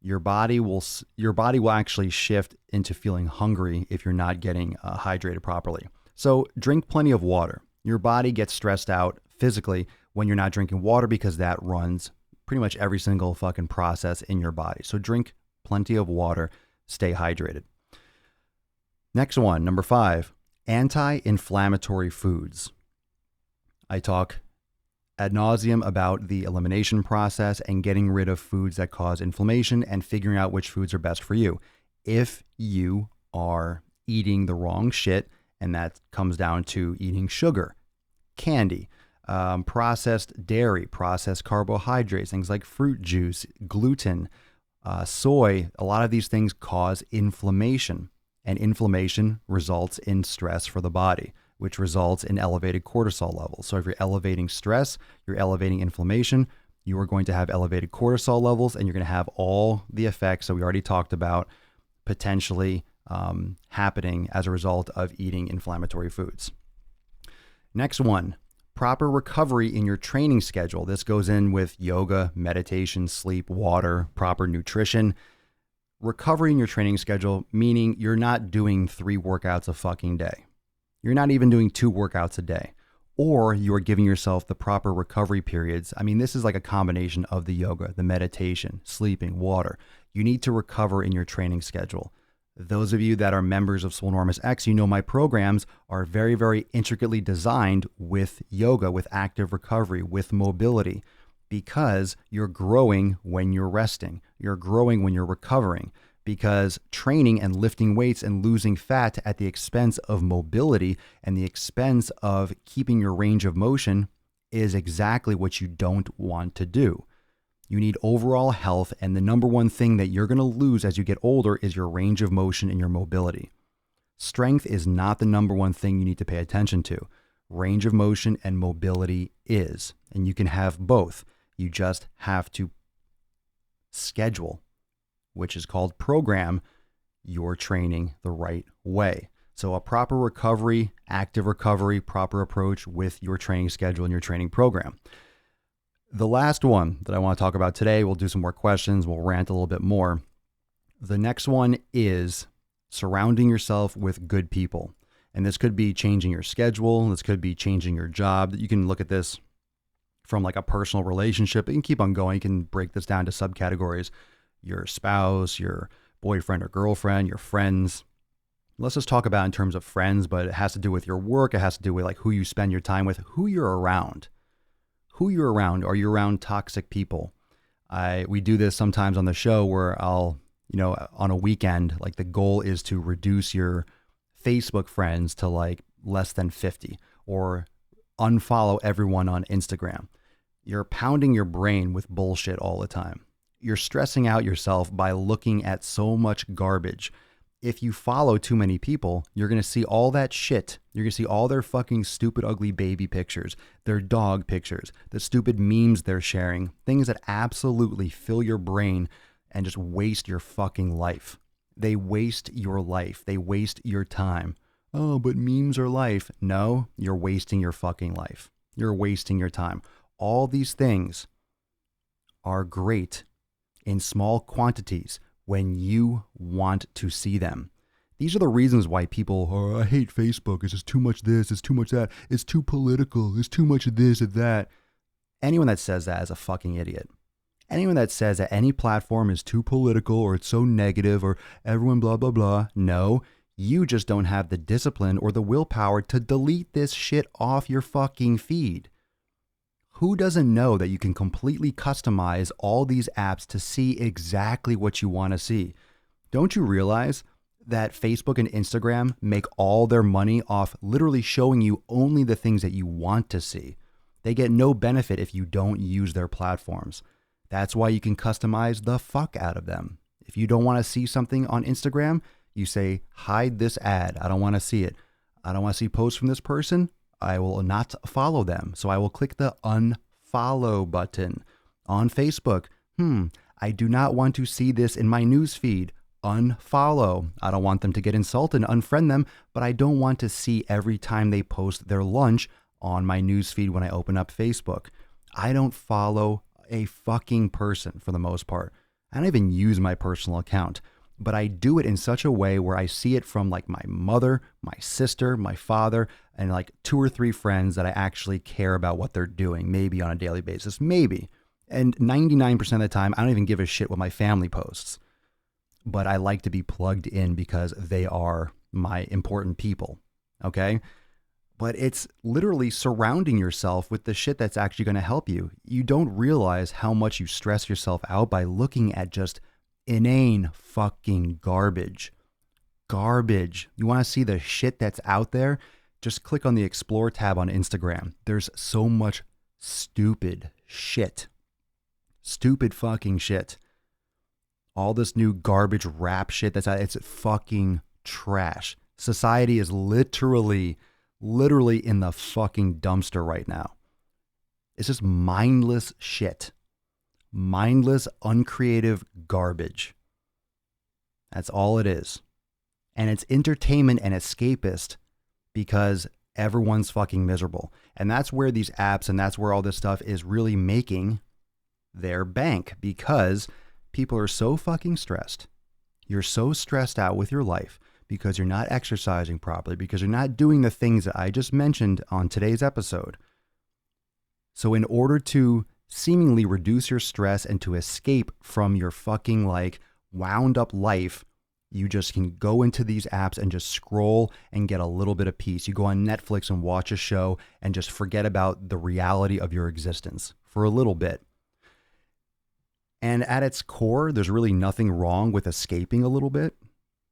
Your body will actually shift into feeling hungry if you're not getting hydrated properly. So drink plenty of water. Your body gets stressed out physically when you're not drinking water because that runs pretty much every single fucking process in your body. So drink plenty of water. Stay hydrated. Next one, number 5, anti-inflammatory foods. I talk ad nauseum about the elimination process and getting rid of foods that cause inflammation and figuring out which foods are best for you. If you are eating the wrong shit, and that comes down to eating sugar, candy, processed dairy, processed carbohydrates, things like fruit juice, gluten, soy, a lot of these things cause inflammation, and inflammation results in stress for the body, which results in elevated cortisol levels. So if you're elevating stress, you're elevating inflammation, you are going to have elevated cortisol levels, and you're going to have all the effects that we already talked about potentially happening as a result of eating inflammatory foods. Next one, proper recovery in your training schedule. This goes in with yoga, meditation, sleep, water, proper nutrition. Recovery in your training schedule, meaning you're not doing 3 workouts a fucking day. You're not even doing 2 workouts a day, or you are giving yourself the proper recovery periods. I mean, this is like a combination of the yoga, the meditation, sleeping, water. You need to recover in your training schedule. Those of you that are members of Swole Enormous X, you know my programs are very, very intricately designed with yoga, with active recovery, with mobility, because you're growing when you're resting. You're growing when you're recovering. Because training and lifting weights and losing fat at the expense of mobility and the expense of keeping your range of motion is exactly what you don't want to do. You need overall health, and the number one thing that you're going to lose as you get older is your range of motion and your mobility. Strength is not the number one thing you need to pay attention to. Range of motion and mobility is, and you can have both. You just have to schedule, which is called program, your training the right way. So a proper recovery, active recovery, proper approach with your training schedule and your training program. The last one that I want to talk about today, we'll do some more questions, we'll rant a little bit more. The next one is surrounding yourself with good people. And this could be changing your schedule. This could be changing your job. You can look at this from like a personal relationship. You can keep on going. You can break this down to subcategories. Your spouse, your boyfriend or girlfriend, your friends. Let's just talk about in terms of friends, but it has to do with your work. It has to do with like who you spend your time with, who you're around. Who you're around. Are you around toxic people? We do this sometimes on the show where I'll, on a weekend, like the goal is to reduce your Facebook friends to like less than 50 or unfollow everyone on Instagram. You're pounding your brain with bullshit all the time. You're stressing out yourself by looking at so much garbage. If you follow too many people, you're going to see all that shit. You're going to see all their fucking stupid, ugly baby pictures, their dog pictures, the stupid memes they're sharing, things that absolutely fill your brain and just waste your fucking life. They waste your life. They waste your time. Oh, but memes are life. No, you're wasting your fucking life. You're wasting your time. All these things are great in small quantities when you want to see them. These are the reasons why people, I hate Facebook. It's just too much this, it's too much that, it's too political, it's too much of this and that. Anyone that says that is a fucking idiot. Anyone that says that any platform is too political or it's so negative or everyone blah, blah, blah. No, you just don't have the discipline or the willpower to delete this shit off your fucking feed. Who doesn't know that you can completely customize all these apps to see exactly what you want to see? Don't you realize that Facebook and Instagram make all their money off literally showing you only the things that you want to see? They get no benefit if you don't use their platforms. That's why you can customize the fuck out of them. If you don't want to see something on Instagram, you say, hide this ad. I don't want to see it. I don't want to see posts from this person. I will not follow them. So I will click the unfollow button. On Facebook, I do not want to see this in my news feed. Unfollow. I don't want them to get insulted, unfriend them, but I don't want to see every time they post their lunch on my news feed when I open up Facebook. I don't follow a fucking person for the most part. I don't even use my personal account, but I do it in such a way where I see it from like my mother, my sister, my father, and like 2 or 3 friends that I actually care about what they're doing, maybe on a daily basis, maybe. And 99% of the time, I don't even give a shit what my family posts. But I like to be plugged in because they are my important people, okay? But it's literally surrounding yourself with the shit that's actually going to help you. You don't realize how much you stress yourself out by looking at just inane fucking garbage. Garbage. You want to see the shit that's out there? Just click on the Explore tab on Instagram. There's so much stupid shit. Stupid fucking shit. All this new garbage rap shit that's out, it's fucking trash. Society is literally in the fucking dumpster right now. It's just mindless shit. Mindless, uncreative garbage. That's all it is. And it's entertainment and escapist because everyone's fucking miserable. And that's where these apps and that's where all this stuff is really making their bank, because people are so fucking stressed. You're so stressed out with your life because you're not exercising properly, because you're not doing the things that I just mentioned on today's episode. So in order to seemingly reduce your stress and to escape from your fucking like wound up life, you just can go into these apps and just scroll and get a little bit of peace. You go on Netflix and watch a show and just forget about the reality of your existence for a little bit. And at its core, there's really nothing wrong with escaping a little bit.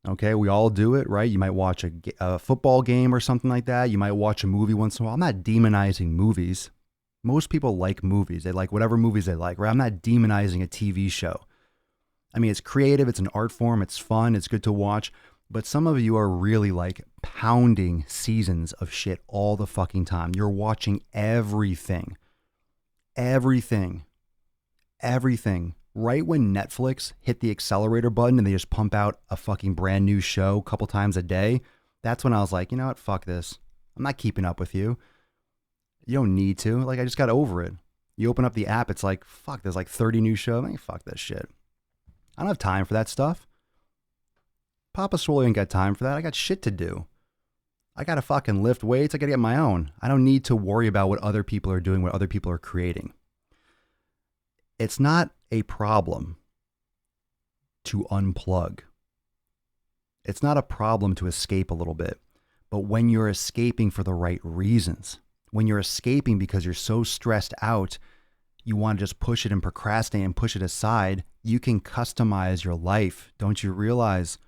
Okay, we all do it, right? You might watch a football game or something like that. You might watch a movie once in a while. I'm not demonizing movies. Most people like movies. They like whatever movies they like, right? I'm not demonizing a TV show. I mean, it's creative. It's an art form. It's fun. It's good to watch. But some of you are really like pounding seasons of shit all the fucking time. You're watching everything. Everything. Right when Netflix hit the accelerator button and they just pump out a fucking brand new show a couple times a day, that's when I was like, you know what, fuck this. I'm not keeping up with you. You don't need to. Like, I just got over it. You open up the app, it's like, fuck, there's like 30 new shows. Like, fuck this shit. I don't have time for that stuff. Papa Swole ain't got time for that. I got shit to do. I got to fucking lift weights. I got to get my own. I don't need to worry about what other people are doing, what other people are creating. It's not a problem to unplug. It's not a problem to escape a little bit. But when you're escaping for the right reasons, when you're escaping because you're so stressed out, you want to just push it and procrastinate and push it aside, you can customize your life. Don't you realize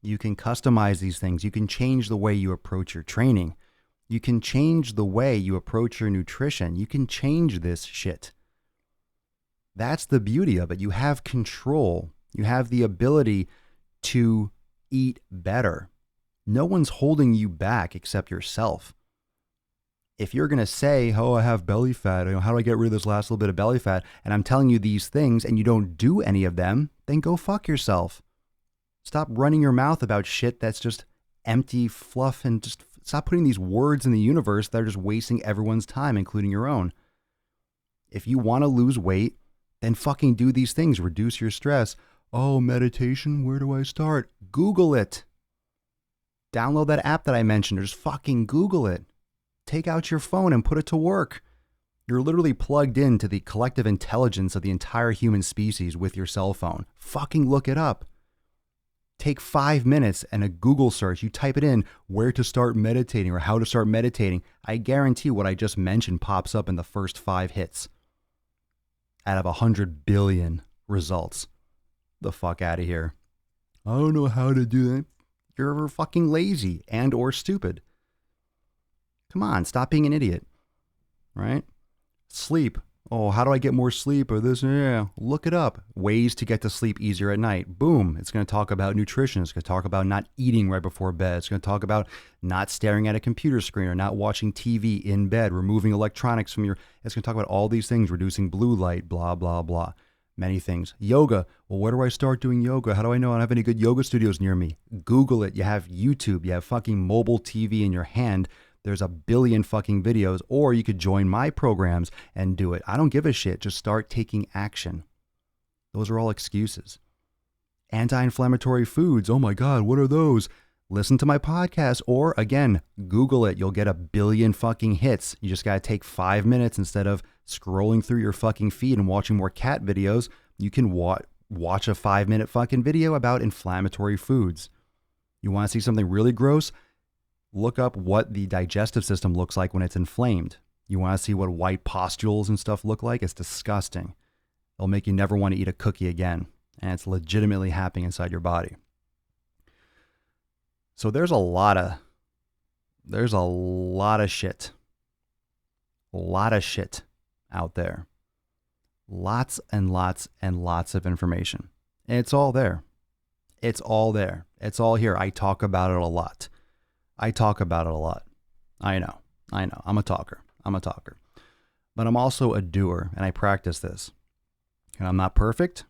you can customize these things? You can change the way you approach your training. You can change the way you approach your nutrition. You can change this shit. That's the beauty of it. You have control. You have the ability to eat better. No one's holding you back except yourself. If you're going to say, oh, I have belly fat, how do I get rid of this last little bit of belly fat? And I'm telling you these things and you don't do any of them, then go fuck yourself. Stop running your mouth about shit that's just empty fluff, and just stop putting these words in the universe that are just wasting everyone's time, including your own. If you want to lose weight, then fucking do these things. Reduce your stress. Oh, meditation, where do I start? Google it. Download that app that I mentioned, or just fucking Google it. Take out your phone and put it to work. You're literally plugged into the collective intelligence of the entire human species with your cell phone. Fucking look it up. Take 5 minutes and a Google search. You type it in, where to start meditating or how to start meditating. I guarantee what I just mentioned pops up in the first 5 hits out of 100 billion results. The fuck out of here. I don't know how to do that. You're fucking lazy and or stupid. Come on, stop being an idiot, right? Sleep. Oh, how do I get more sleep or this? Yeah, look it up. Ways to get to sleep easier at night. Boom. It's going to talk about nutrition. It's going to talk about not eating right before bed. It's going to talk about not staring at a computer screen or not watching TV in bed, removing electronics from your. It's going to talk about all these things, reducing blue light, blah, blah, blah. Many things. Yoga. Well, where do I start doing yoga? How do I know I don't have any good yoga studios near me? Google it. You have YouTube. You have fucking mobile TV in your hand. There's a billion fucking videos, or you could join my programs and do it. I don't give a shit. Just start taking action. Those are all excuses. Anti-inflammatory foods. Oh my God, what are those? Listen to my podcast, or again, Google it. You'll get a billion fucking hits. You just got to take 5 minutes instead of scrolling through your fucking feed and watching more cat videos. You can watch a 5-minute fucking video about inflammatory foods. You want to see something really gross? Look up what the digestive system looks like when it's inflamed. You want to see what white pustules and stuff look like? It's disgusting. It'll make you never want to eat a cookie again. And it's legitimately happening inside your body. So there's a lot of shit. A lot of shit out there. Lots and lots and lots of information. And it's all there. It's all there. It's all here. I talk about it a lot. I know. I'm a talker. But I'm also a doer, and I practice this. And I'm not perfect.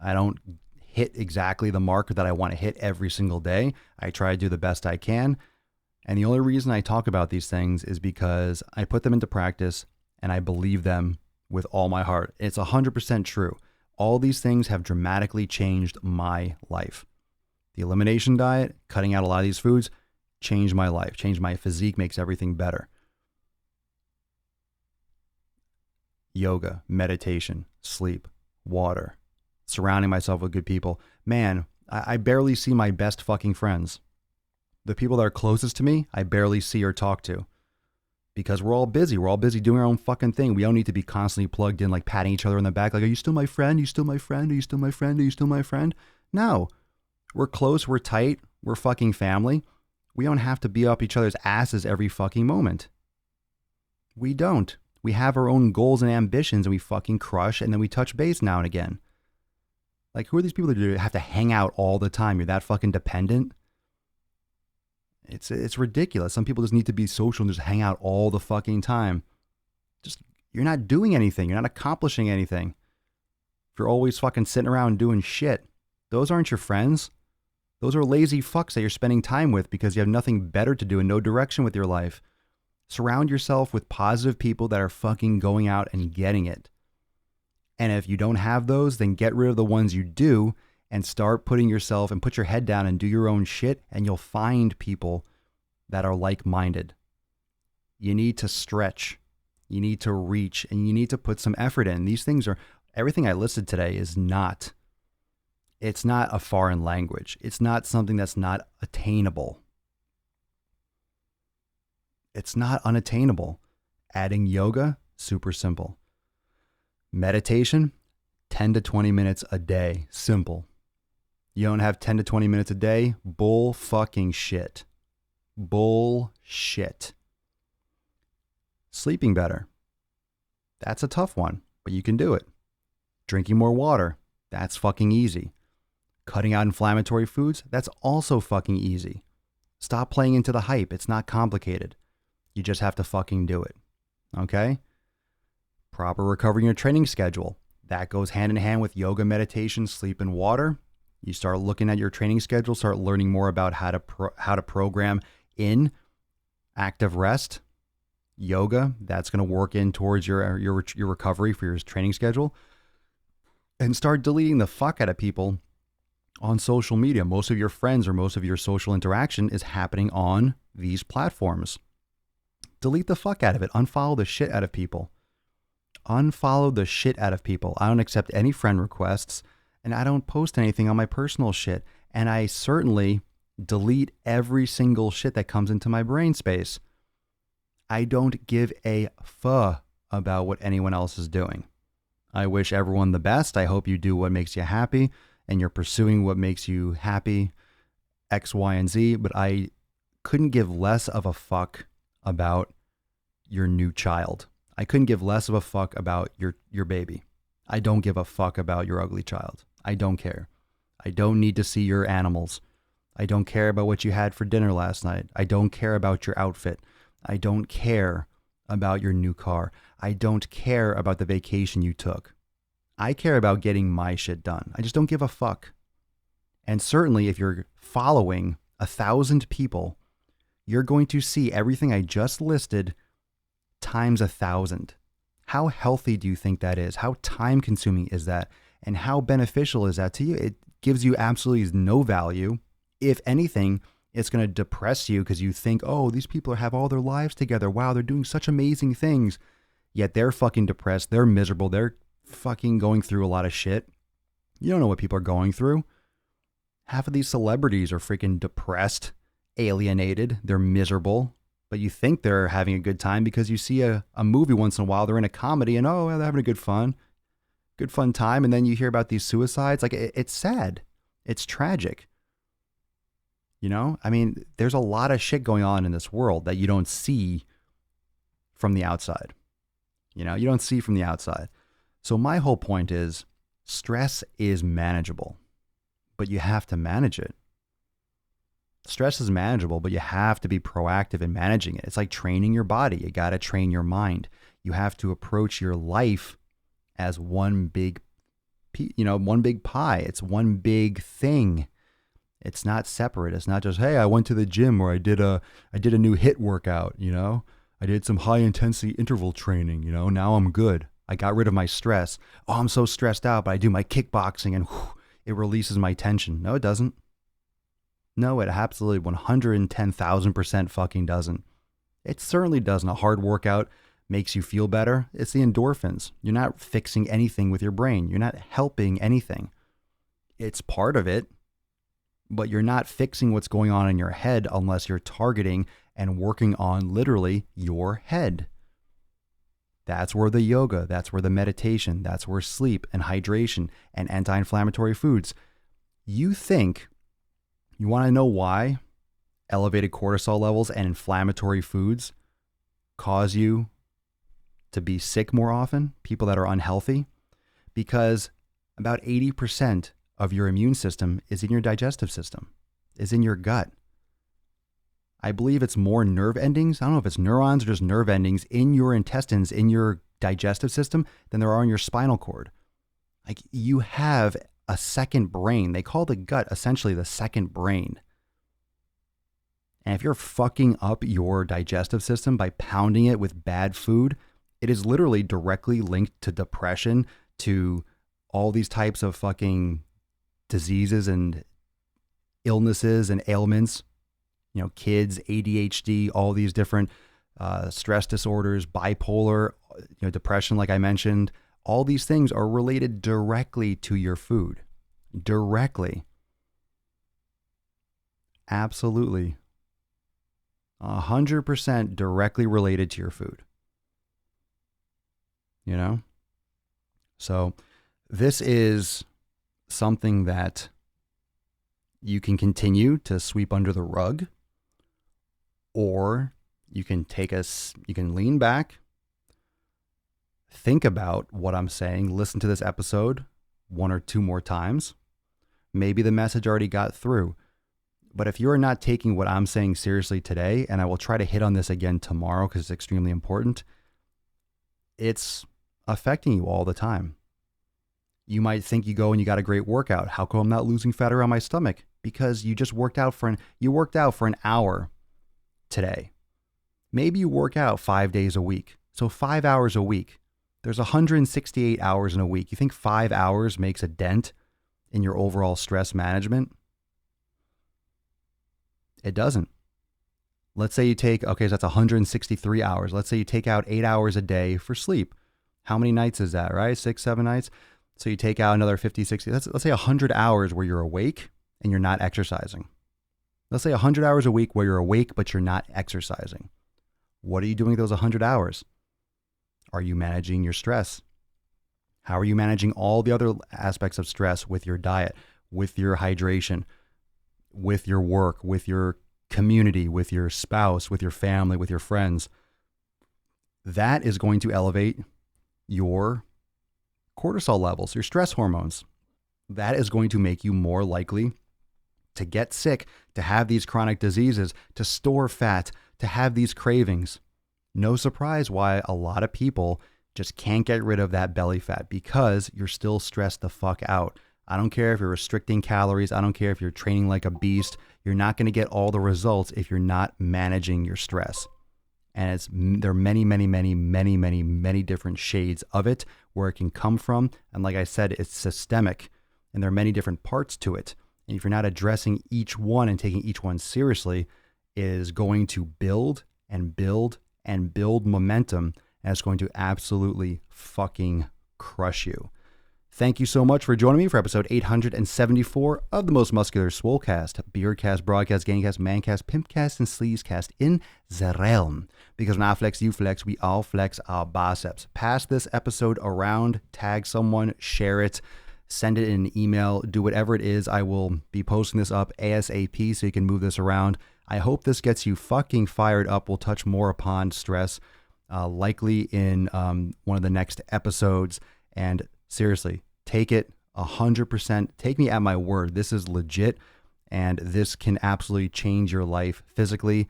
I don't hit exactly the mark that I want to hit every single day. I try to do the best I can. And the only reason I talk about these things is because I put them into practice and I believe them with all my heart. It's 100% true. All these things have dramatically changed my life. The elimination diet, cutting out a lot of these foods, changed my life, changed my physique, makes everything better. Yoga, meditation, sleep, water, surrounding myself with good people. Man, I barely see my best fucking friends. The people that are closest to me, I barely see or talk to. Because we're all busy. We're all busy doing our own fucking thing. We don't need to be constantly plugged in, like patting each other in the back. Like, are you still my friend? Are you still my friend? Are you still my friend? Are you still my friend? No. We're close. We're tight. We're fucking family. We don't have to be up each other's asses every fucking moment. We don't. We have our own goals and ambitions and we fucking crush and then we touch base now and again. Like, who are these people that have to hang out all the time? You're that fucking dependent? It's ridiculous. Some people just need to be social and just hang out all the fucking time. Just, you're not doing anything. You're not accomplishing anything. If you're always fucking sitting around doing shit, those aren't your friends. Those are lazy fucks that you're spending time with because you have nothing better to do and no direction with your life. Surround yourself with positive people that are fucking going out and getting it. And if you don't have those, then get rid of the ones you do and start putting yourself and put your head down and do your own shit, and you'll find people that are like-minded. You need to stretch. You need to reach, and you need to put some effort in. These things are, everything I listed today is not, it's not a foreign language. It's not something that's not attainable. It's not unattainable. Adding yoga, super simple. Meditation, 10 to 20 minutes a day, simple. You don't have 10 to 20 minutes a day, bull fucking shit. Bullshit. Sleeping better. That's a tough one, but you can do it. Drinking more water, that's fucking easy. Cutting out inflammatory foods, that's also fucking easy. Stop playing into the hype, it's not complicated. You just have to fucking do it. Okay? Proper recovery in your training schedule. That goes hand in hand with yoga, meditation, sleep, and water. You start looking at your training schedule, start learning more about how to program in active rest, yoga. That's going to work in towards your recovery for your training schedule. And start deleting the fuck out of people on social media. Most of your friends or most of your social interaction is happening on these platforms. Delete the fuck out of it. Unfollow the shit out of people. Unfollow the shit out of people. I don't accept any friend requests, and I don't post anything on my personal shit. And I certainly delete every single shit that comes into my brain space. I don't give a fuck about what anyone else is doing. I wish everyone the best. I hope you do what makes you happy and you're pursuing what makes you happy, X, Y, and Z. But I couldn't give less of a fuck about your new child. I couldn't give less of a fuck about your baby. I don't give a fuck about your ugly child. I don't care. I don't need to see your animals. I don't care about what you had for dinner last night. I don't care about your outfit. I don't care about your new car. I don't care about the vacation you took. I care about getting my shit done. I just don't give a fuck. And certainly if you're following 1,000 people, you're going to see everything I just listed times 1,000. How healthy do you think that is? How time consuming is that? And how beneficial is that to you? It gives you absolutely no value. If anything, it's going to depress you because you think, oh, these people have all their lives together. Wow, they're doing such amazing things. Yet they're fucking depressed. They're miserable. They're fucking going through a lot of shit. You don't know what people are going through. Half of these celebrities are freaking depressed, alienated. They're miserable. But you think they're having a good time because you see a movie once in a while. They're in a comedy and, oh, they're having a good fun time. And then you hear about these suicides. Like, it's sad. It's tragic. You know, I mean, there's a lot of shit going on in this world that you don't see from the outside. You know, you don't see from the outside. So my whole point is stress is manageable, but you have to manage it. Stress is manageable, but you have to be proactive in managing it. It's like training your body. You got to train your mind. You have to approach your life as one big pie. It's one big thing. It's not separate. It's not just, hey, I went to the gym or I did a new HIIT workout, you know? I did some high intensity interval training, you know? Now I'm good. I got rid of my stress. Oh, I'm so stressed out, but I do my kickboxing and whew, it releases my tension. No, it doesn't. No, it absolutely 110,000% fucking doesn't. It certainly doesn't. A hard workout makes you feel better. It's the endorphins. You're not fixing anything with your brain. You're not helping anything. It's part of it. But you're not fixing what's going on in your head unless you're targeting and working on literally your head. That's where the yoga, that's where the meditation, that's where sleep and hydration and anti-inflammatory foods. You want to know why elevated cortisol levels and inflammatory foods cause you to be sick more often, people that are unhealthy? Because about 80% of your immune system is in your digestive system, is in your gut. I believe it's more nerve endings. I don't know if it's neurons or just nerve endings in your intestines, in your digestive system than there are in your spinal cord. Like, you have a second brain. They call the gut essentially the second brain. And if you're fucking up your digestive system by pounding it with bad food, it is literally directly linked to depression, to all these types of fucking diseases and illnesses and ailments, you know, kids, ADHD, all these different stress disorders, bipolar, you know, depression, like I mentioned. All these things are related directly to your food. Directly. Absolutely. 100% directly related to your food. You know? So this is something that you can continue to sweep under the rug, or you can lean back, think about what I'm saying, listen to this episode 1 or 2 more times. Maybe the message already got through. But if you are not taking what I'm saying seriously today, and I will try to hit on this again tomorrow because it's extremely important, it's affecting you all the time. You might think you go and you got a great workout. How come I'm not losing fat around my stomach? Because you just worked out for an hour today. Maybe you work out 5 days a week. So 5 hours a week. There's 168 hours in a week. You think 5 hours makes a dent in your overall stress management? It doesn't. Let's say you take, so that's 163 hours. Let's say you take out 8 hours a day for sleep. How many nights is that, right? 6, 7 nights? So you take out another 50, 60, let's say 100 hours where you're awake and you're not exercising. Let's say 100 hours a week where you're awake, but you're not exercising. What are you doing those 100 hours? Are you managing your stress? How are you managing all the other aspects of stress with your diet, with your hydration, with your work, with your community, with your spouse, with your family, with your friends? that is going to elevate your cortisol levels, your stress hormones. That is going to make you more likely to get sick, to have these chronic diseases, to store fat, to have these cravings. No surprise why a lot of people just can't get rid of that belly fat, because you're still stressed the fuck out. I don't care if you're restricting calories. I don't care if you're training like a beast. You're not going to get all the results if you're not managing your stress. And there are many, many, many, many, many, many different shades of it, where it can come from. And like I said, it's systemic, and there are many different parts to it. And if you're not addressing each one and taking each one seriously, it is going to build and build and build momentum, and it's going to absolutely fucking crush you. Thank you so much for joining me for episode 874 of the most muscular Swolecast, Beardcast, Broadcast, Gangcast, Mancast, Pimpcast, and Sleazecast in the realm. Because when I flex, you flex, we all flex our biceps. Pass this episode around, tag someone, share it, send it in an email, do whatever it is. I will be posting this up ASAP so you can move this around. I hope this gets you fucking fired up. We'll touch more upon stress, likely in one of the next episodes. And seriously, take it 100%. Take me at my word. This is legit, and this can absolutely change your life physically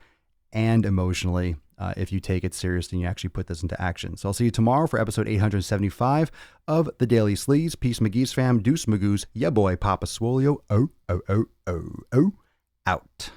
and emotionally if you take it seriously and you actually put this into action. So I'll see you tomorrow for episode 875 of The Daily Sleaze. Peace, McGee's fam. Deuce Magoos. Yeah, boy, Papa Swolio. Out.